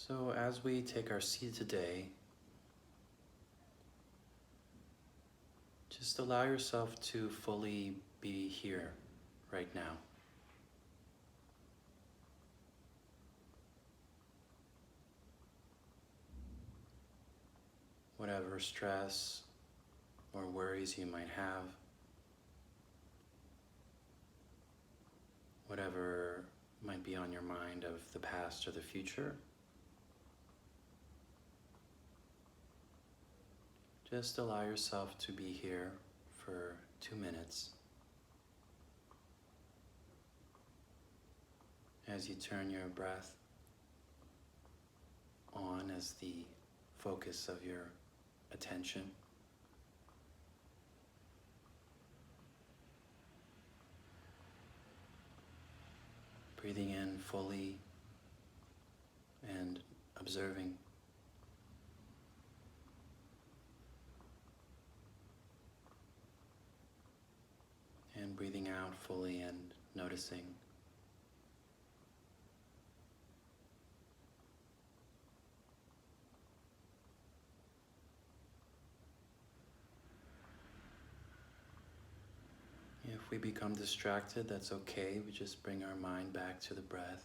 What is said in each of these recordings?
So as we take our seat today, just allow yourself to fully be here right now. Whatever stress or worries you might have, whatever might be on your mind of the past or the future, just allow yourself to be here for 2 minutes as you turn your breath on as the focus of your attention. Breathing in fully and observing. And breathing out fully and noticing. If we become distracted, that's okay. We just bring our mind back to the breath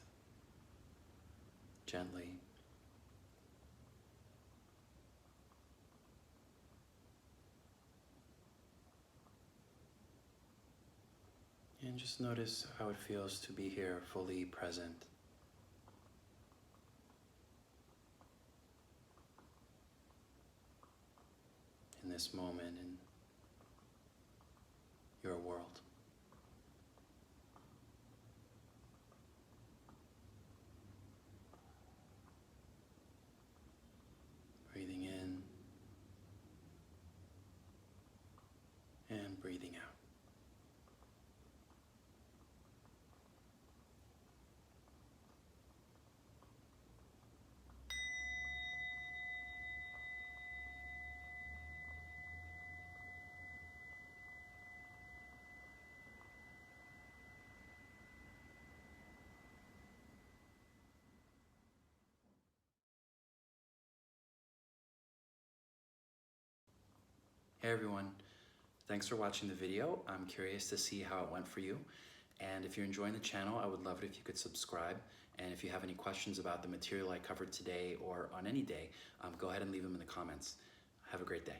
gently. And just notice how it feels to be here fully present. In this moment, in your world. Breathing in and breathing out. Hey everyone, thanks for watching the video. I'm curious to see how it went for you. And if you're enjoying the channel, I would love it if you could subscribe. And if you have any questions about the material I covered today or on any day, go ahead and leave them in the comments. Have a great day.